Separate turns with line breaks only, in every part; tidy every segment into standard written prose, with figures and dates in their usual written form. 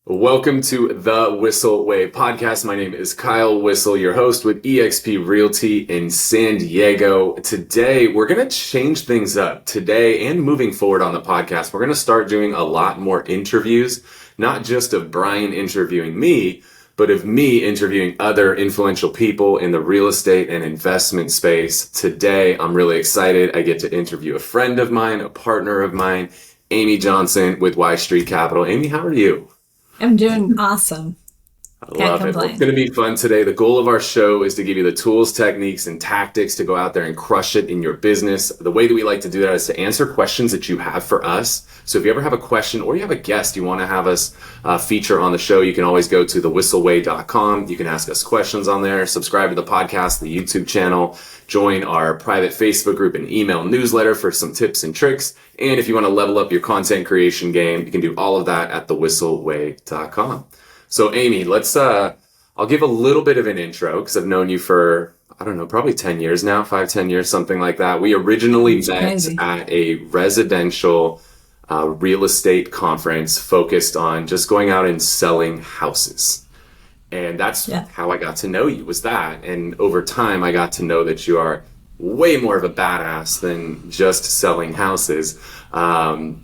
Welcome to the Whissel Way podcast. My name is Kyle Whissel, your host with eXp Realty in San Diego. Today, we're going to change things up. Today and moving forward on the podcast, we're going to start doing a lot more interviews, not just of Brian interviewing me, but of me interviewing other influential people in the real estate and investment space. Today, I'm really excited. I get to interview a friend of mine, a partner of mine, Amy Johnson with Y Street Capital. Amy, how are you?
I'm doing awesome.
I love it. Well, it's going to be fun today. The goal of our show is to give you the tools, techniques, and tactics to go out there and crush it in your business. The way that we like to do that is to answer questions that you have for us. So if you ever have a question or you have a guest you want to have us feature on the show, you can always go to thewhisselway.com. You can ask us questions on there, subscribe to the podcast, the YouTube channel, join our private Facebook group and email newsletter for some tips and tricks. And if you want to level up your content creation game, you can do all of that at thewhisselway.com. So Amy, I'll give a little bit of an intro because I've known you for, I don't know, probably 10 years now, 5-10 years, something like that. We originally met at a residential real estate conference focused on just going out and selling houses. And that's how I got to know you, was that. And over time, I got to know that you are way more of a badass than just selling houses.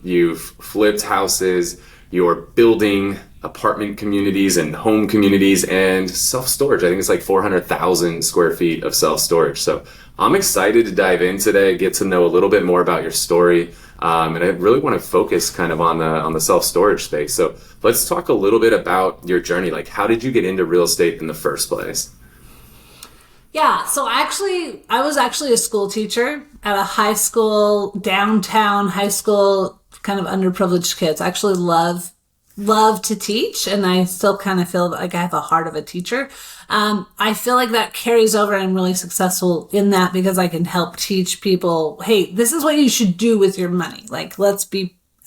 You've flipped houses, you're building apartment communities and home communities and self-storage. I think it's like 400,000 square feet of self-storage. So I'm excited to dive in today, get to know a little bit more about your story. And I really want to focus kind of on the self-storage space. So let's talk a little bit about your journey. Like, how did you get into real estate in the first place?
Yeah, so I was actually a school teacher at a high school, downtown high school, kind of underprivileged kids. I actually love to teach, and I still kind of feel like I have a heart of a teacher. I feel like that carries over, and I'm really successful in that because I can help teach people, hey, this is what you should do with your money. Like,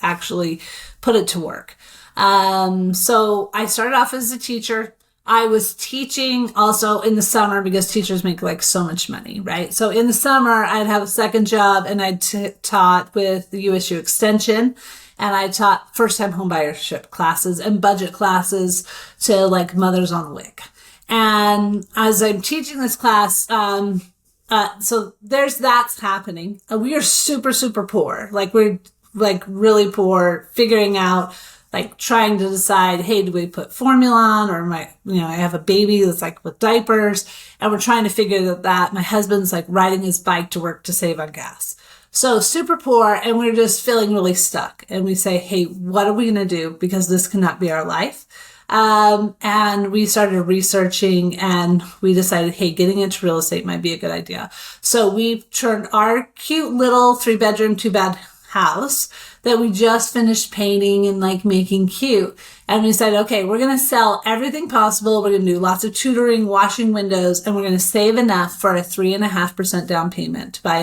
actually put it to work. So I started off as a teacher. I was teaching also in the summer because teachers make like so much money, right? So in the summer, I'd have a second job and I taught with the USU Extension, and I taught first-time homebuyership classes and budget classes to like mothers on WIC. And as I'm teaching this class, so that's happening. We are super, super poor. Like we're like really poor, figuring out, like trying to decide, hey, do we put formula on, or I have a baby that's like with diapers, and we're trying to figure that. My husband's like riding his bike to work to save on gas. So super poor, and we're just feeling really stuck. And we say, hey, what are we going to do? Because this cannot be our life. And we started researching, and we decided, hey, getting into real estate might be a good idea. So we turned our cute little 3-bedroom, 2-bed house that we just finished painting and like making cute. And we said, okay, we're going to sell everything possible. We're going to do lots of tutoring, washing windows, and we're going to save enough for a 3.5% down payment to buy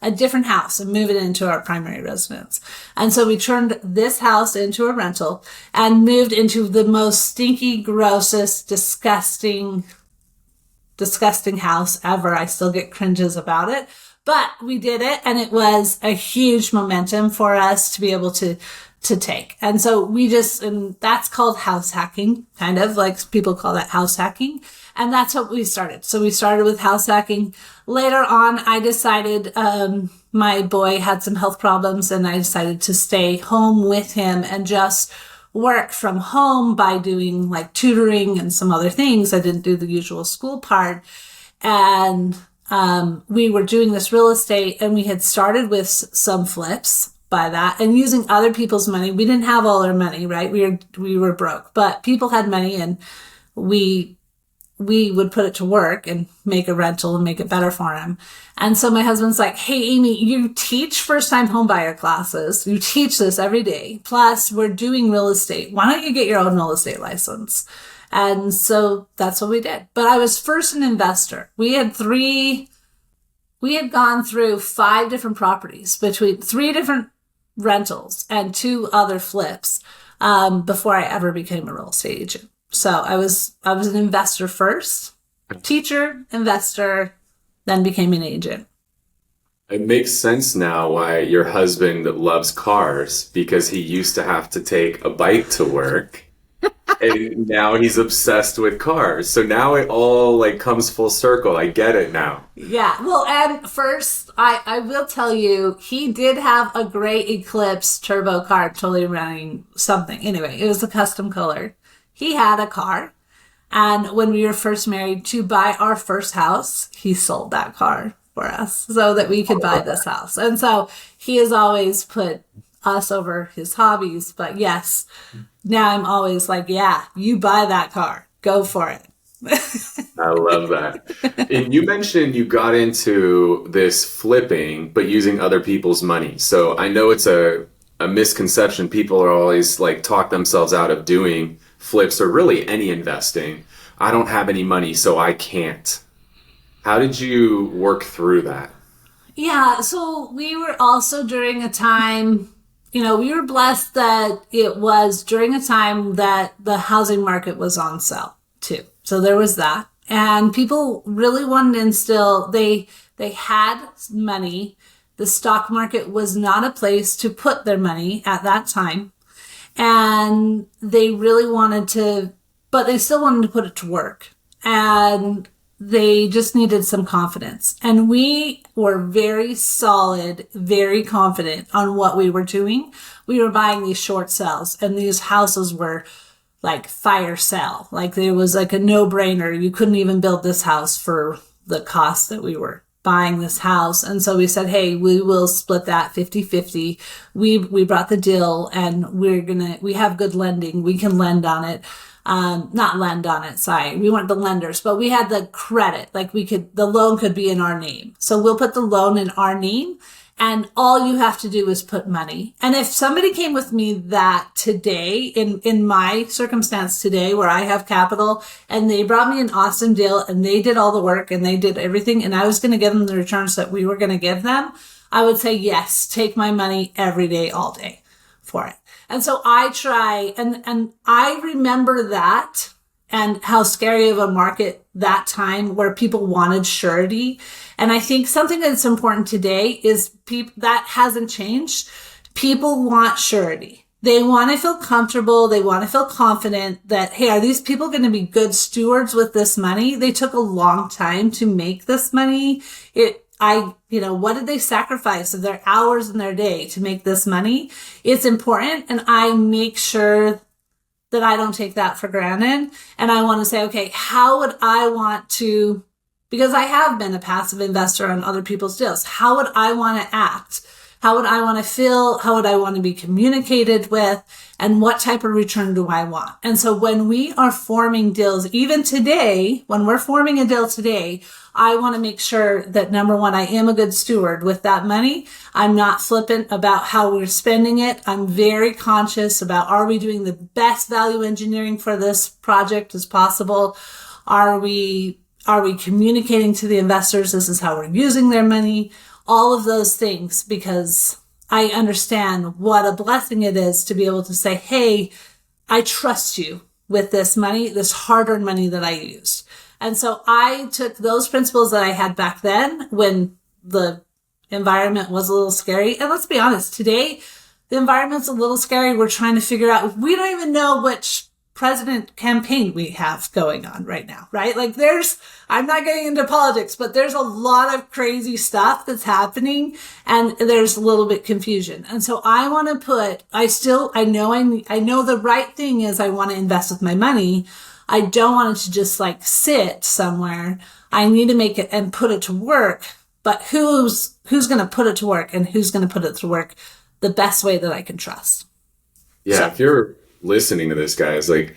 a different house and move it into our primary residence. And so we turned this house into a rental and moved into the most stinky, grossest, disgusting house ever. I still get cringes about it. But we did it, and it was a huge momentum for us to be able to take. And so and that's called house hacking, kind of like people call that house hacking. And that's what we started. So we started with house hacking. Later on, I decided, my boy had some health problems, and I decided to stay home with him and just work from home by doing like tutoring and some other things. I didn't do the usual school part. And we were doing this real estate, and we had started with some flips by that and using other people's money. We didn't have all our money, right? We were broke, but people had money, and we would put it to work and make a rental and make it better for them. And so my husband's like, hey, Amy, you teach first-time homebuyer classes. You teach this every day. Plus we're doing real estate. Why don't you get your own real estate license? And so that's what we did. But I was first an investor. We had gone through 5 different properties between 3 different rentals and 2 other flips, before I ever became a real estate agent. So I was an investor first, teacher, investor, then became an agent.
It makes sense now why your husband loves cars, because he used to have to take a bike to work and now he's obsessed with cars. So now it all like comes full circle. I get it now.
Yeah. Well, and first, I will tell you, he did have a gray Eclipse turbo car, totally running something. Anyway, it was a custom color. He had a car. And when we were first married, to buy our first house, he sold that car for us so that we could buy this house. And so he has always put us over his hobbies. But yes, now I'm always like, yeah, you buy that car. Go for it.
I love that. And you mentioned you got into this flipping, but using other people's money. So I know it's a misconception. People are always like talk themselves out of doing flips or really any investing. I don't have any money, so I can't. How did you work through that?
Yeah, so we were also during a time, we were blessed that it was during a time that the housing market was on sale too. So there was that. And people really wanted to instill, they had money. The stock market was not a place to put their money at that time. And they really wanted to, but they still wanted to put it to work. And they just needed some confidence. And we were very solid, very confident on what we were doing. We were buying these short sales, and these houses were like fire sale. Like there was like a no-brainer. You couldn't even build this house for the cost that we were buying this house. And so we said, hey, we will split that 50-50. We brought the deal, and we have good lending. We can lend on it. Not lend on it. Sorry. We weren't the lenders, but we had the credit. Like the loan could be in our name. So we'll put the loan in our name, and all you have to do is put money. And if somebody came with me that today, in my circumstance today, where I have capital, and they brought me an awesome deal, and they did all the work and they did everything, and I was going to give them the returns that we were going to give them, I would say, yes, take my money every day, all day for it. And so I try, and I remember that and how scary of a market that time where people wanted surety. And I think something that's important today is that hasn't changed. People want surety. They want to feel comfortable. They want to feel confident that, hey, are these people going to be good stewards with this money? They took a long time to make this money. What did they sacrifice of their hours in their day to make this money? It's important. And I make sure that I don't take that for granted. And I want to say, okay, how would I want to, because I have been a passive investor on other people's deals, how would I want to act? How would I want to feel? How would I want to be communicated with? And what type of return do I want? And so when we are forming deals, even today, when we're forming a deal today, I want to make sure that number one, I am a good steward with that money. I'm not flippant about how we're spending it. I'm very conscious about, are we doing the best value engineering for this project as possible? Are we communicating to the investors this is how we're using their money? All of those things, because I understand what a blessing it is to be able to say, hey, I trust you with this money, this hard-earned money that I used. And so I took those principles that I had back then when the environment was a little scary. And let's be honest, today, the environment's a little scary. We're trying to figure out, we don't even know which president campaign we have going on right now, right? Like I'm not getting into politics, but there's a lot of crazy stuff that's happening, and there's a little bit confusion. And so I want to I know the right thing is I want to invest with my money. I don't want it to just like sit somewhere. I need to make it and put it to work, but who's going to put it to work, and who's going to put it to work the best way that I can trust?
Yeah. So, if you're listening to this, guys, like,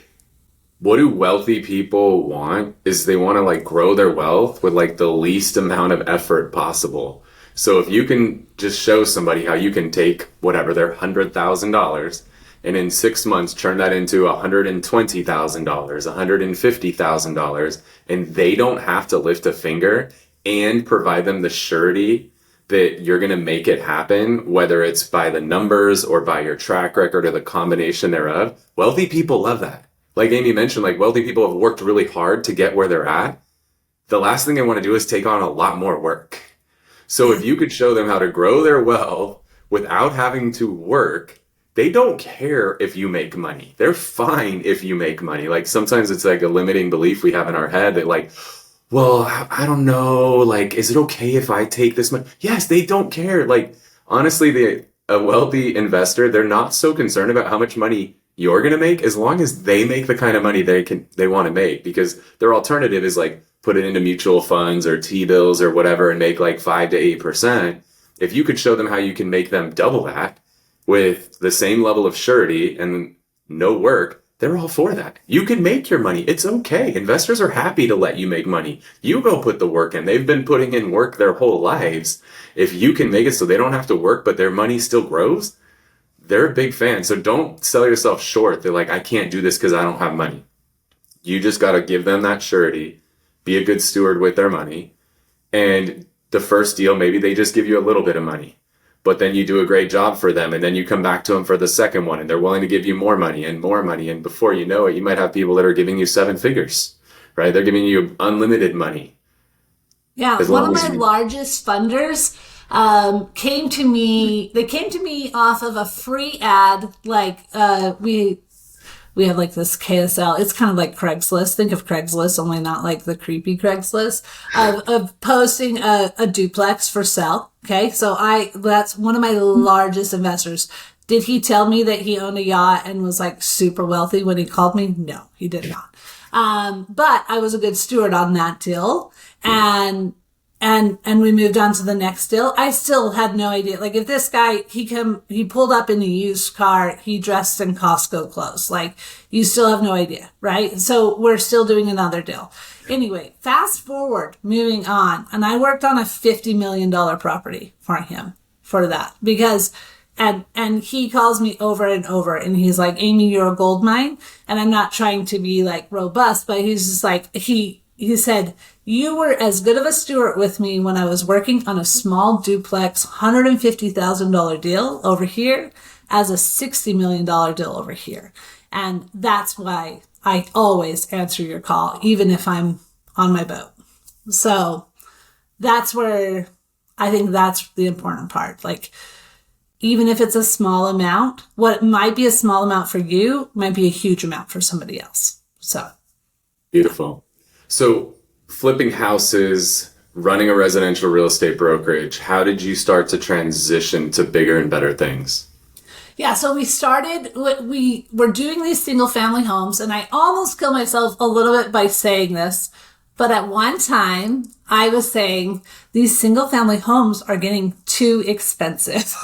what do wealthy people want is they want to like grow their wealth with like the least amount of effort possible. So if you can just show somebody how you can take whatever their $100,000 and in 6 months turn that into $120,000, $150,000, and they don't have to lift a finger, and provide them the surety that you're going to make it happen, whether it's by the numbers or by your track record or the combination thereof. Wealthy people love that. Like Amy mentioned, like wealthy people have worked really hard to get where they're at. The last thing they want to do is take on a lot more work. So if you could show them how to grow their wealth without having to work, they don't care if you make money. They're fine if you make money. Like sometimes it's like a limiting belief we have in our head that like, well, I don't know, like, is it okay if I take this money? Yes, they don't care. Like, honestly, a wealthy investor, they're not so concerned about how much money you're going to make as long as they make the kind of money they want to make, because their alternative is like put it into mutual funds or T-bills or whatever and make like 5 to 8%. If you could show them how you can make them double that with the same level of surety and no work, they're all for that. You can make your money. It's okay. Investors are happy to let you make money. You go put the work in. They've been putting in work their whole lives. If you can make it so they don't have to work, but their money still grows, they're a big fan. So don't sell yourself short. They're like, I can't do this because I don't have money. You just got to give them that surety, be a good steward with their money. And the first deal, maybe they just give you a little bit of money, but then you do a great job for them. And then you come back to them for the second one and they're willing to give you more money and more money. And before you know it, you might have people that are giving you 7 figures, right? They're giving you unlimited money.
Yeah. One of my largest funders came to me. They came to me off of a free ad. Like we have like this KSL. It's kind of like Craigslist. Think of Craigslist, only not like the creepy Craigslist of posting a duplex for sale. Okay. So that's one of my largest investors. Did he tell me that he owned a yacht and was like super wealthy when he called me? No, he did not. But I was a good steward on that deal. And we moved on to the next deal. I still had no idea. Like if this guy, he pulled up in a used car, he dressed in Costco clothes. Like you still have no idea, right? So we're still doing another deal. Anyway, fast forward, moving on. And I worked on a $50 million property for him for that because, and he calls me over and over and he's like, Amy, you're a gold mine. And I'm not trying to be like robust, but he's just like, he said, you were as good of a steward with me when I was working on a small duplex, $150,000 deal over here as a $60 million deal over here. And that's why I always answer your call, even if I'm on my boat. So that's where I think that's the important part. Like, even if it's a small amount, what might be a small amount for you might be a huge amount for somebody else. So
beautiful. So flipping houses, running a residential real estate brokerage, how did you start to transition to bigger and better things?
Yeah, so we were doing these single family homes, and I almost killed myself a little bit by saying this, but at one time I was saying these single family homes are getting too expensive.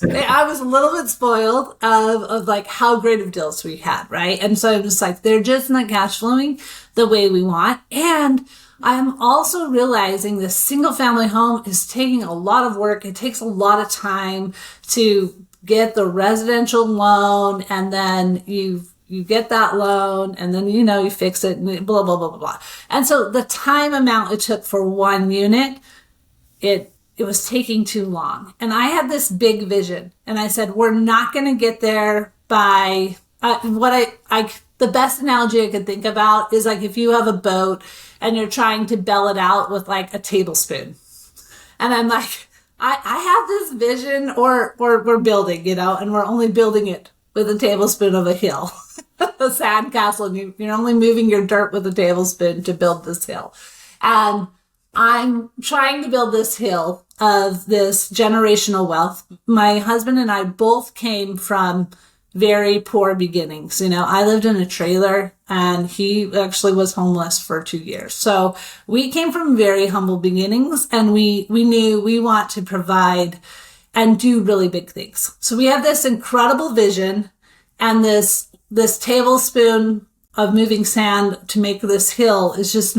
I was a little bit spoiled of like how great of deals we had, right? And so I'm just like, they're just not cash flowing the way we want. And I'm also realizing this single family home is taking a lot of work. It takes a lot of time to get the residential loan, and then you get that loan, and then, you fix it, and blah, blah, blah, blah, blah. And so the time amount it took for one unit, it was taking too long. And I had this big vision, and I said, we're not going to get there by the best analogy I could think about is like if you have a boat and you're trying to bail it out with like a tablespoon. And I'm like, I have this vision, or we're building, and we're only building it with a tablespoon of a hill, a sand castle, and you're only moving your dirt with a tablespoon to build this hill. And I'm trying to build this hill of this generational wealth. My husband and I both came from very poor beginnings. I lived in a trailer and he actually was homeless for 2 years. So we came from very humble beginnings, and we knew we want to provide and do really big things. So we have this incredible vision, and this tablespoon of moving sand to make this hill is just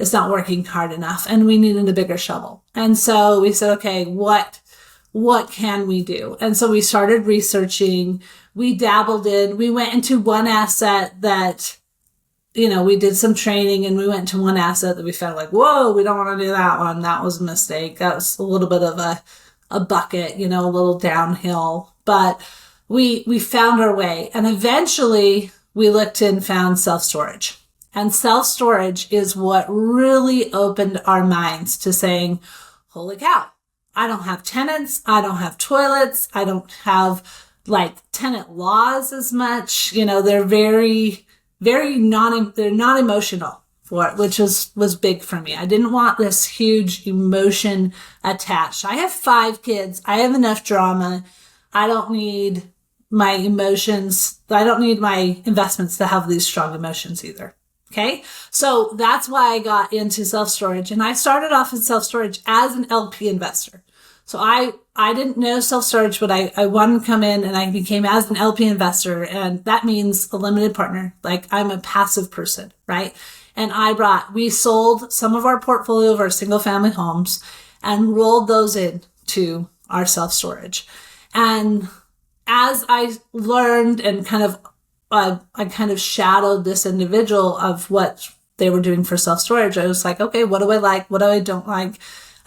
it's not working hard enough, and we needed a bigger shovel. And so we said, okay, what can we do? And so we started researching. We dabbled in, we went into one asset that, we did some training, and we went to one asset that we found like, whoa, we don't want to do that one. That was a mistake. That was a little bit of a bucket, a little downhill, but we found our way. And eventually we looked and found self-storage. And self-storage is what really opened our minds to saying, holy cow, I don't have tenants. I don't have toilets. I don't have like tenant laws as much. They're very, very they're not emotional for it, which was big for me. I didn't want this huge emotion attached. I have 5 kids. I have enough drama. I don't need my emotions. I don't need my investments to have these strong emotions either. Okay. So that's why I got into self-storage, and I started off in self-storage as an LP investor. So I didn't know self-storage, but I wanted to come in, and I became as an LP investor. And that means a limited partner. Like, I'm a passive person, right? And we sold some of our portfolio of our single family homes and rolled those into our self-storage. And as I learned and I kind of shadowed this individual of what they were doing for self-storage, I was like, okay, what do I like? What do I don't like?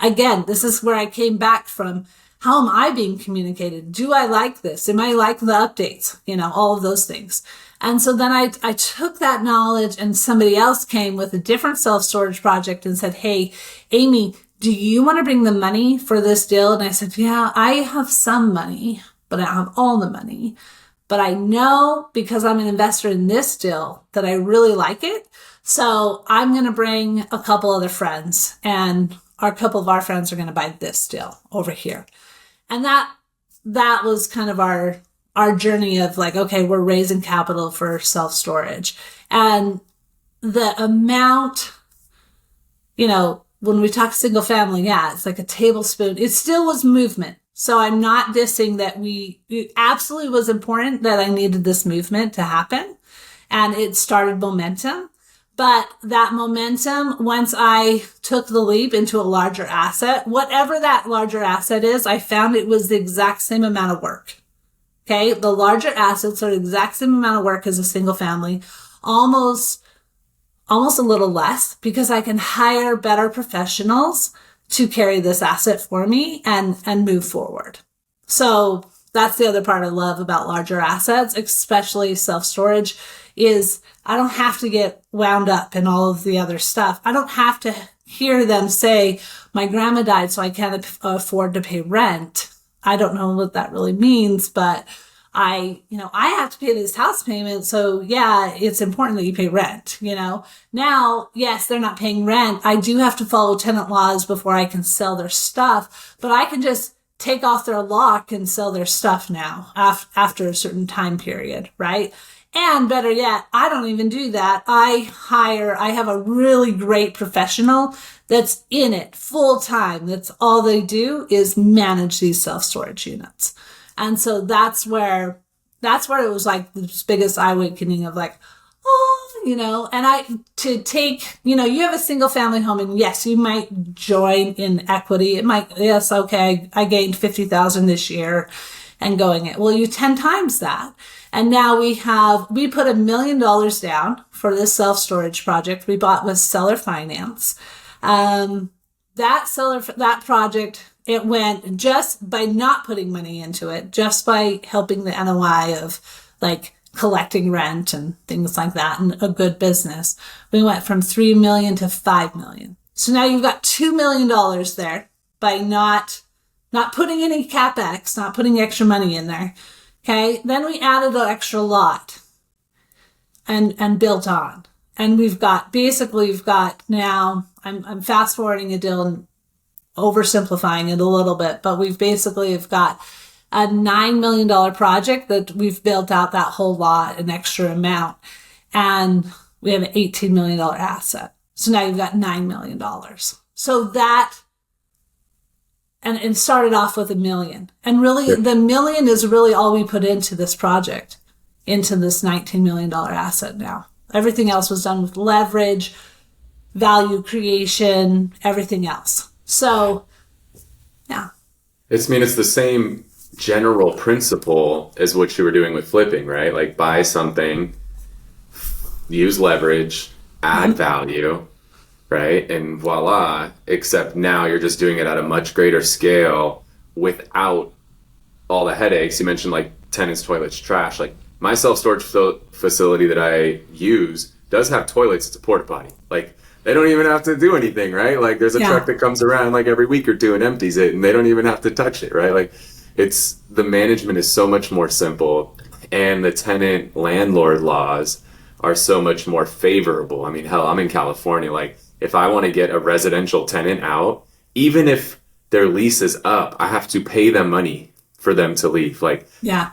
Again, this is where I came back from. How am I being communicated? Do I like this? Am I like the updates? All of those things. And so then I took that knowledge, and somebody else came with a different self-storage project and said, hey, Amy, do you want to bring the money for this deal? And I said, yeah, I have some money, but I don't have all the money. But I know, because I'm an investor in this deal, that I really like it. So I'm going to bring a couple other friends, and a couple of our friends are going to buy this deal over here. And that was kind of our journey of like, okay, we're raising capital for self-storage. And the amount, when we talk single family, yeah, it's like a tablespoon. It still was movement. So I'm not dissing that it absolutely was important that I needed this movement to happen, and it started momentum. But that momentum, once I took the leap into a larger asset, whatever that larger asset is, I found it was the exact same amount of work. Okay. The larger assets are the exact same amount of work as a single family, almost a little less, because I can hire better professionals to carry this asset for me and move forward. So that's the other part I love about larger assets, especially self-storage, is I don't have to get wound up in all of the other stuff. I don't have to hear them say, my grandma died, so I can't afford to pay rent. I don't know what that really means, but I have to pay this house payment. So yeah, it's important that you pay rent, Now, yes, they're not paying rent. I do have to follow tenant laws before I can sell their stuff, but I can just take off their lock and sell their stuff now after a certain time period, right? And better yet, I don't even do that. I have a really great professional that's in it full time. That's all they do is manage these self-storage units. And so that's where it was like the biggest eye awakening of like, and you have a single family home, and yes, you might join in equity. It might, yes, okay, I gained 50,000 this year and going it. Well, you 10 times that. And now we put $1 million down for this self-storage project we bought with seller finance. That project, it went just by not putting money into it, just by helping the NOI of like collecting rent and things like that, and a good business. We went from 3 million to 5 million. So now you've got $2 million there by not putting any CapEx, not putting extra money in there. Okay. Then we added an extra lot and built on. And we've got now, I'm fast forwarding a deal and oversimplifying it a little bit, but we've got a $9 million project that we've built out that whole lot, an extra amount. And we have an $18 million asset. So now you've got $9 million. So that, and started off with $1 million. And really, the $1 million is really all we put into this project, into this $19 million asset now. Everything else was done with leverage, value creation, everything else. So, yeah.
It's the same general principle as what you were doing with flipping, right? Like buy something, use leverage, add value, right? And voila, except now you're just doing it at a much greater scale without all the headaches. You mentioned like tenants, toilets, trash. Like my self-storage facility that I use does have toilets, it's a porta potty. Like, they don't even have to do anything, right? Like, there's a truck that comes around like every week or two and empties it, and they don't even have to touch it, right? Like, it's, the management is so much more simple, and the tenant landlord laws are so much more favorable. I mean, hell, I'm in California. Like, if I want to get a residential tenant out, even if their lease is up, I have to pay them money for them to leave. Like,
yeah,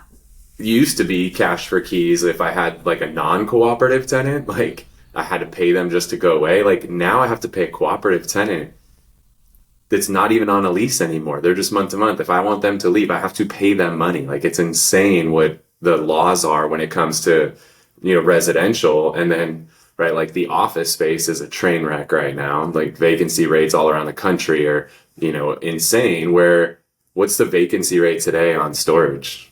it used to be cash for keys. If I had like a non-cooperative tenant, like, I had to pay them just to go away. Like, now I have to pay a cooperative tenant that's not even on a lease anymore. They're just month to month. If I want them to leave, I have to pay them money. Like, it's insane what the laws are when it comes to, residential. And then, right, like, the office space is a train wreck right now. Like, vacancy rates all around the country are, insane. What's the vacancy rate today on storage?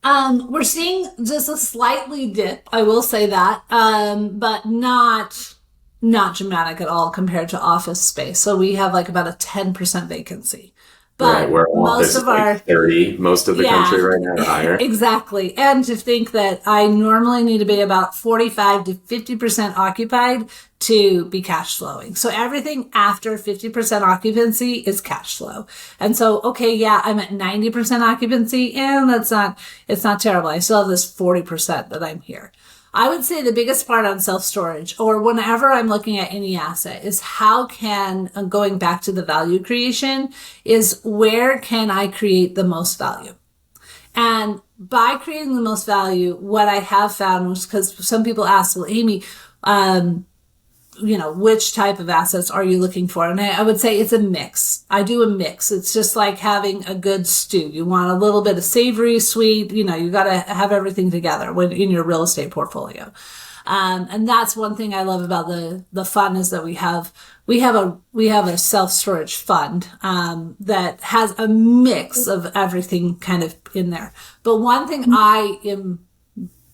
We're seeing just a slightly dip, I will say that, but not dramatic at all compared to office space. So we have like about a 10% vacancy. But
right, where most of our 30, most of the country right now are higher.
Exactly. And to think that I normally need to be about 45 to 50% occupied to be cash flowing. So everything after 50% occupancy is cash flow. And so, okay, yeah, I'm at 90% occupancy, and it's not terrible. I still have this 40% that I'm here. I would say the biggest part on self-storage, or whenever I'm looking at any asset, is how can, going back to the value creation, is where can I create the most value? And by creating the most value, what I have found was, because some people ask, well, Amy, which type of assets are you looking for? And I would say it's a mix. I do a mix. It's just like having a good stew. You want a little bit of savory, sweet, you got to have everything together in your real estate portfolio. And that's one thing I love about the fund, is that we have a self-storage fund, that has a mix of everything kind of in there. But one thing I am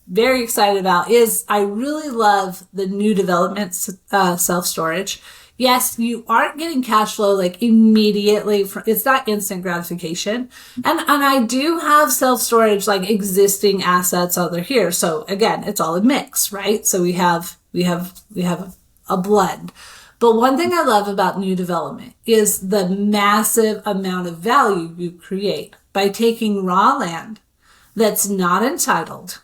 very excited about is I really love the new development self-storage. Yes, you aren't getting cash flow like immediately. It's not instant gratification. And I do have self-storage, like existing assets over here. So again, it's all a mix, right? So we have a blend. But one thing I love about new development is the massive amount of value you create by taking raw land that's not entitled,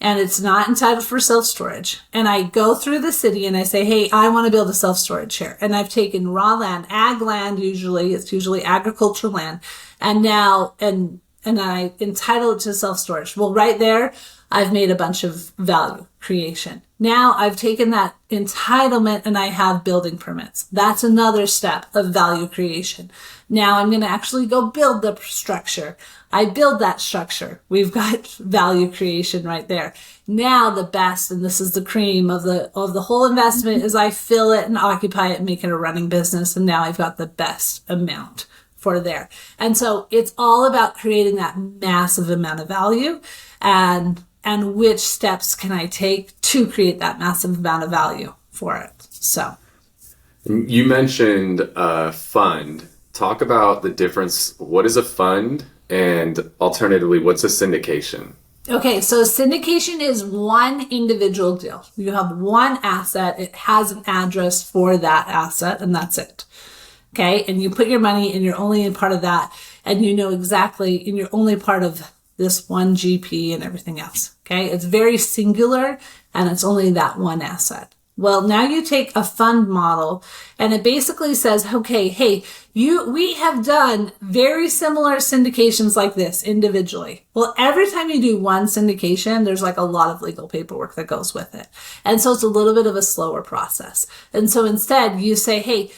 and it's not entitled for self-storage. And I go through the city and I say, hey, I want to build a self-storage here. And I've taken raw land, ag land, it's usually agricultural land. And now, and I entitle it to self-storage. Well, right there, I've made a bunch of value creation. Now I've taken that entitlement and I have building permits. That's another step of value creation. Now I'm going to actually go build the structure. I build that structure. We've got value creation right there. Now the best, and this is the cream of the whole investment, is I fill it and occupy it and make it a running business. And now I've got the best amount for there. And so it's all about creating that massive amount of value, and which steps can I take to create that massive amount of value for it. So
you mentioned a fund. Talk about the difference. What is a fund? And alternatively, what's a syndication?
Okay, so syndication is one individual deal. You have one asset. It has an address for that asset, and that's it. Okay, and you put your money and you're only in part of that, and you know exactly, and you're only part of this one GP and everything else. Okay, it's very singular, and it's only that one asset. Well, now you take a fund model, and it basically says, okay, hey, we have done very similar syndications like this individually. Well, every time you do one syndication, there's like a lot of legal paperwork that goes with it. And so it's a little bit of a slower process. And so instead you say, hey,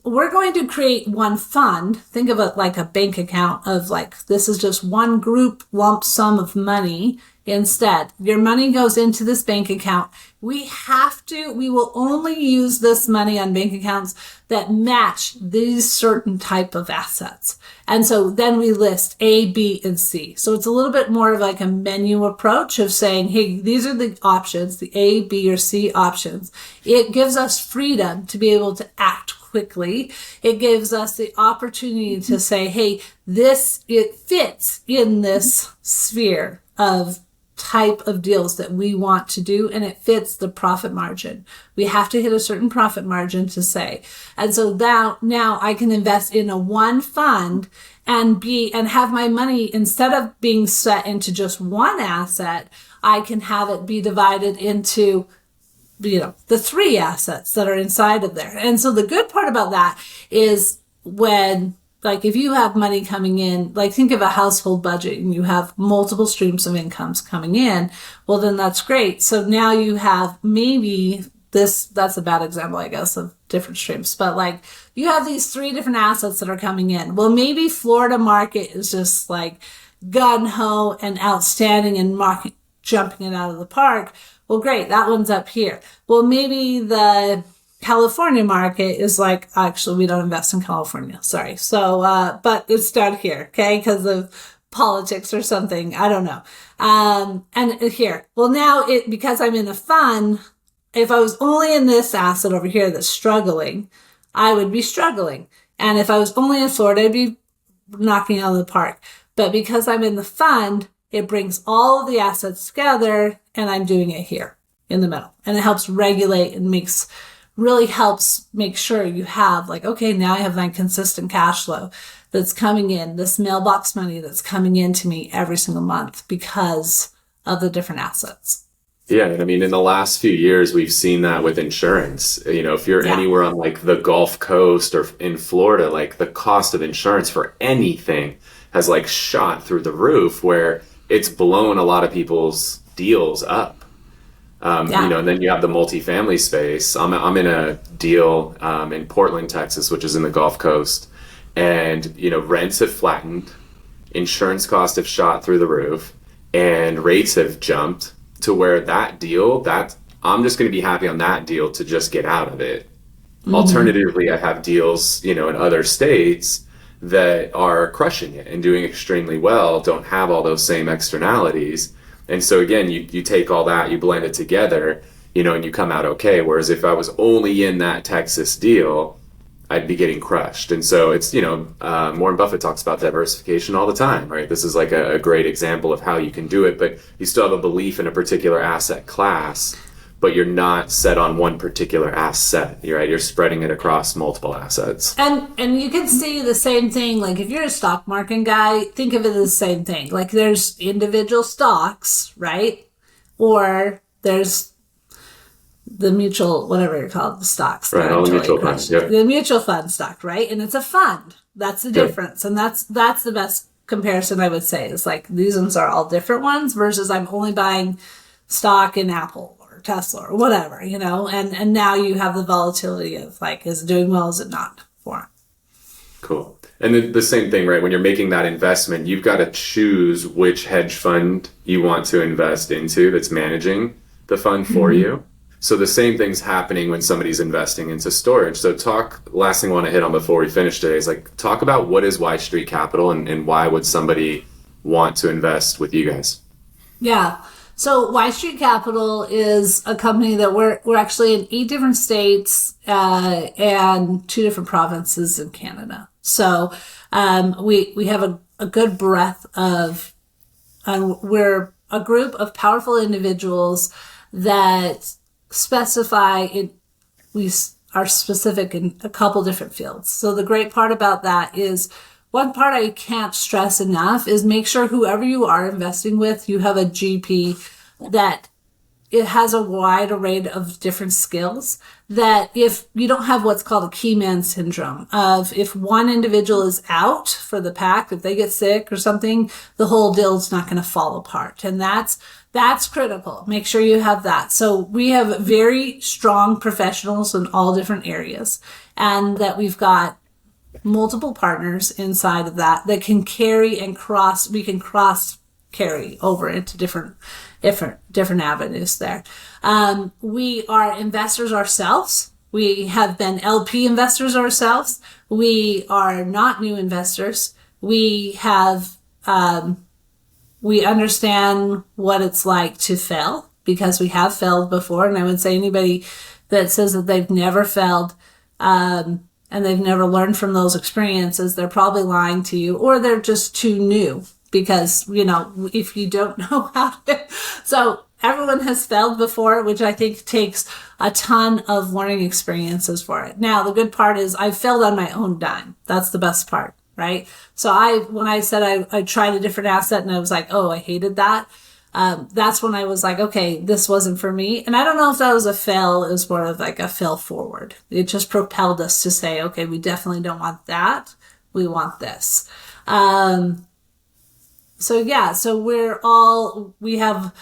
we're going to create one fund. Think of it like a bank account of like, this is just one group lump sum of money. Instead, your money goes into this bank account. We will only use this money on bank accounts that match these certain type of assets. And so then we list A, B, and C. So it's a little bit more of like a menu approach of saying, hey, these are the options, the A, B, or C options. It gives us freedom to be able to act quickly. It gives us the opportunity to say, hey, it fits in this sphere of type of deals that we want to do, and it fits the profit margin. We have to hit a certain profit margin to say. And so now I can invest in a one fund and have my money, instead of being set into just one asset, I can have it be divided into, the 3 assets that are inside of there. And so the good part about that is when, like, if you have money coming in, like, think of a household budget and you have multiple streams of incomes coming in, well, then that's great. So now you have maybe that's a bad example, I guess, of different streams, but like you have these 3 different assets that are coming in. Well, maybe Florida market is just like gun ho and outstanding and market jumping it out of the park. Well, great. That one's up here. Well, maybe the California market is like, actually, we don't invest in California. Sorry. So, but it's down here. Okay. Because of politics or something. I don't know. And here, well, now because I'm in a fund, if I was only in this asset over here that's struggling, I would be struggling. And if I was only in Florida, I'd be knocking it out of the park. But because I'm in the fund, it brings all of the assets together and I'm doing it here in the middle. And it helps regulate and really helps make sure you have like, okay, now I have my consistent cash flow that's coming in, this mailbox money that's coming into me every single month because of the different assets.
Yeah. And I mean, in the last few years, we've seen that with insurance. If you're anywhere on like the Gulf Coast or in Florida, like the cost of insurance for anything has like shot through the roof, where it's blown a lot of people's deals up. And then you have the multifamily space. I'm in a deal in Portland, Texas, which is in the Gulf Coast. And, rents have flattened, insurance costs have shot through the roof, and rates have jumped to where that deal, I'm just going to be happy on that deal to just get out of it. Mm-hmm. Alternatively, I have deals, in other states that are crushing it and doing extremely well, don't have all those same externalities. And so again, you take all that, you blend it together, and you come out okay. Whereas if I was only in that Texas deal, I'd be getting crushed. And so it's, Warren Buffett talks about diversification all the time, right? This is like a great example of how you can do it, but you still have a belief in a particular asset class, but you're not set on one particular asset, right? You're spreading it across multiple assets.
And you can see the same thing, like if you're a stock market guy, think of it as the same thing. Like there's individual stocks, right? Or there's the mutual, whatever you're called, the stocks.
Right, all the mutual funds, yeah.
The mutual fund stock, right? And it's a fund. That's the difference. And that's the best comparison I would say, is like these ones are all different ones versus I'm only buying stock in Apple or Tesla or whatever, and now you have the volatility of like, is it doing well, is it not for them?
Cool. And the same thing, right? When you're making that investment, you've got to choose which hedge fund you want to invest into that's managing the fund for you. So the same thing's happening when somebody's investing into storage. So last thing I want to hit on before we finish today is like, talk about what is Y Street Capital and why would somebody want to invest with you guys?
Yeah. So Y Street Capital is a company that we're actually in 8 different states, and 2 different provinces in Canada. So, we have a good breadth of, we're a group of powerful individuals that specify we are specific in a couple different fields. So the great part about that is, one part I can't stress enough is make sure whoever you are investing with, you have a GP that it has a wide array of different skills, that if you don't have what's called a key man syndrome of if one individual is out for the pack, if they get sick or something, the whole deal's not going to fall apart. And that's critical. Make sure you have that. So we have very strong professionals in all different areas, and that we've got multiple partners inside of that can carry and we can cross carry over into different avenues there. We are investors ourselves. We have been LP investors ourselves. We are not new investors. We have, we understand what it's like to fail, because we have failed before. And I would say anybody that says that they've never failed, and they've never learned from those experiences, they're probably lying to you, or they're just too new because, if you don't know how to, so everyone has failed before, which I think takes a ton of learning experiences for it. Now, the good part is I failed on my own dime. That's the best part, right? So when I said I tried a different asset and I was like, oh, I hated that. That's when I was like, okay, this wasn't for me. And I don't know if that was a fail. It was more of like a fail forward. It just propelled us to say, okay, we definitely don't want that. We want this. So we have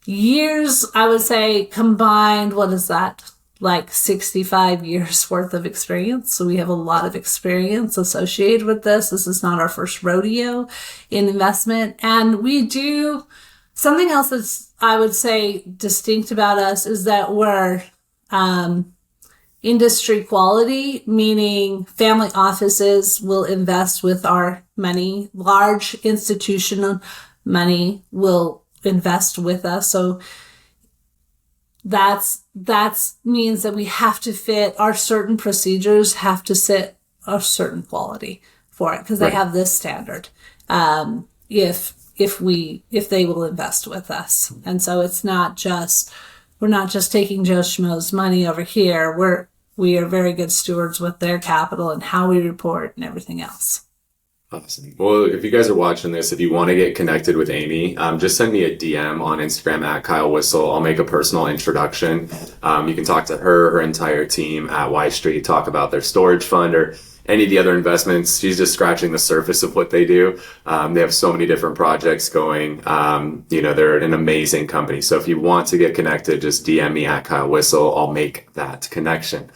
years, I would say, combined, what is that? Like 65 years worth of experience. So we have a lot of experience associated with this. This is not our first rodeo in investment. And we do something else that's, I would say, distinct about us is that we're industry quality, meaning family offices will invest with our money. Large institutional money will invest with us. So that means that we have to fit our certain procedures, have to sit a certain quality for it because they have this standard. If they will invest with us. And so we're not just taking Joe Schmo's money over here. We are very good stewards with their capital and how we report and everything else.
Awesome. Well, if you guys are watching this, if you want to get connected with Amy, just send me a DM on Instagram at Kyle Whissel. I'll make a personal introduction. You can talk to her entire team at Y Street, talk about their storage fund or any of the other investments. She's just scratching the surface of what they do. They have so many different projects going. They're an amazing company. So if you want to get connected, just DM me at Kyle Whissel. I'll make that connection.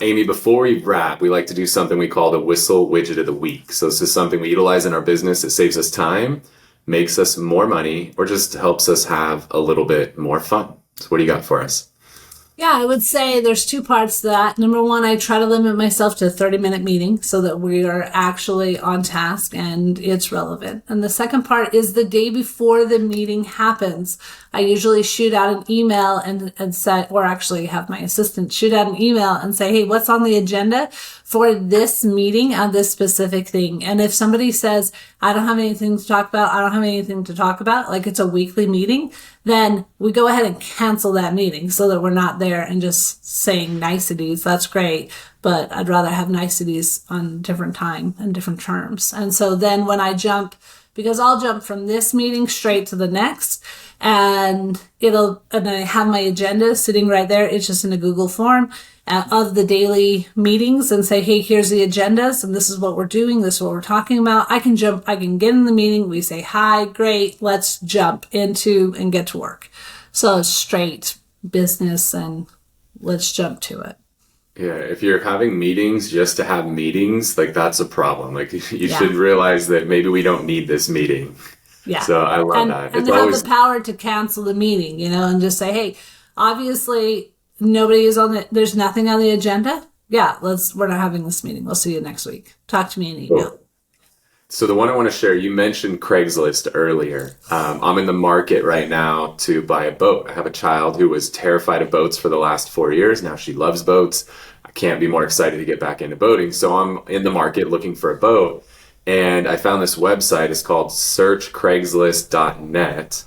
Amy, before we wrap, we like to do something we call the Whissel Widget of the Week. So this is something we utilize in our business. It saves us time, makes us more money, or just helps us have a little bit more fun. So what do you got for us?
Yeah, I would say there's two parts to that. Number one, I try to limit myself to a 30-minute meeting so that we are actually on task and it's relevant. And the second part is the day before the meeting happens. I usually shoot out an email and say, or actually have my assistant shoot out an email and say, hey, what's on the agenda for this meeting on this specific thing? And if somebody says, I don't have anything to talk about, like it's a weekly meeting, then we go ahead and cancel that meeting so that we're not there and just saying niceties. That's great, but I'd rather have niceties on different time and different terms. And so then when I jump, because I'll jump from this meeting straight to the next, and I have my agenda sitting right there. It's just in a Google form of the daily meetings and say, hey, here's the agendas and this is what we're doing. This is what we're talking about. I can get in the meeting. We say, hi, great. Let's jump into and get to work. So it's straight business and let's jump to it.
Yeah, if you're having meetings just to have meetings, like that's a problem. Like you should realize that maybe we don't need this meeting. Yeah. So I love that.
And have the power to cancel the meeting, and just say, hey, obviously there's nothing on the agenda. Yeah, we're not having this meeting. We'll see you next week. Talk to me in email.
Cool. So the one I want to share, you mentioned Craigslist earlier. I'm in the market right now to buy a boat. I have a child who was terrified of boats for the last 4 years. Now she loves boats. I can't be more excited to get back into boating. So I'm in the market looking for a boat. And I found this website. It's called searchcraigslist.net.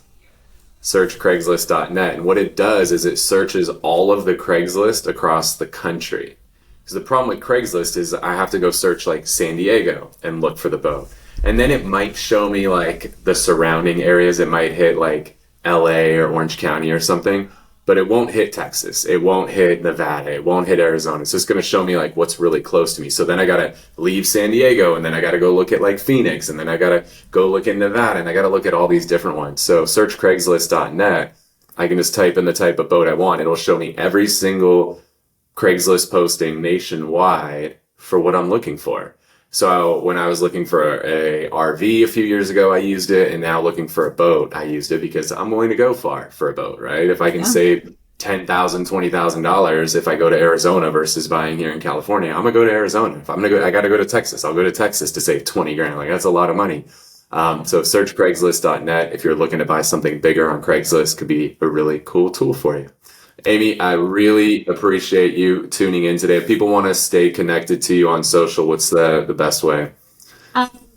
Searchcraigslist.net. And what it does is it searches all of the Craigslist across the country. Because the problem with Craigslist is I have to go search like San Diego and look for the boat. And then it might show me like the surrounding areas. It might hit like LA or Orange County or something. But it won't hit Texas. It won't hit Nevada. It won't hit Arizona. It's just going to show me like what's really close to me. So then I got to leave San Diego and then I got to go look at like Phoenix and then I got to go look at Nevada and I got to look at all these different ones. So search Craigslist.net. I can just type in the type of boat I want. It'll show me every single Craigslist posting nationwide for what I'm looking for. So when I was looking for a RV a few years ago, I used it. And now looking for a boat, I used it because I'm willing to go far for a boat, right? If I can save $10,000, $20,000 if I go to Arizona versus buying here in California, I'm going to go to Arizona. If I'm going to go, I got to go to Texas. I'll go to Texas to save 20 grand. Like that's a lot of money. So search Craigslist.net. If you're looking to buy something bigger on Craigslist, could be a really cool tool for you. Amy, I really appreciate you tuning in today. If people want to stay connected to you on social, what's the best way?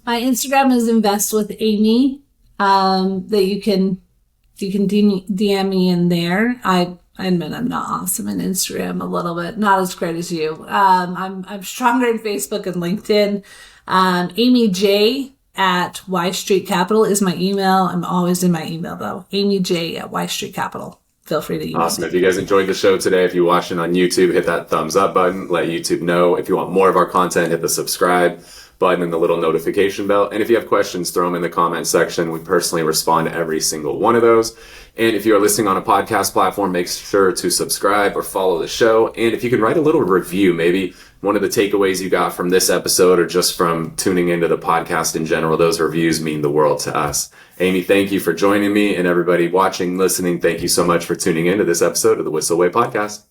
My Instagram is Invest with Amy. That you can DM me in there. I admit I'm not awesome in Instagram, a little bit, not as great as you. I'm stronger in Facebook and LinkedIn. Amy J at Y Street Capital is my email. I'm always in my email though. Amy J at Y Street Capital. Feel free to email
Awesome.
me.
If you guys enjoyed the show today, if you're watching on YouTube, hit that thumbs up button. Let YouTube know. If you want more of our content, hit the subscribe button and the little notification bell. And if you have questions, throw them in the comment section. We personally respond to every single one of those. And if you are listening on a podcast platform, make sure to subscribe or follow the show. And if you can write a little review, maybe one of the takeaways you got from this episode or just from tuning into the podcast in general, those reviews mean the world to us. Amy, thank you for joining me, and everybody watching, listening, thank you so much for tuning into this episode of the Whissel Way podcast.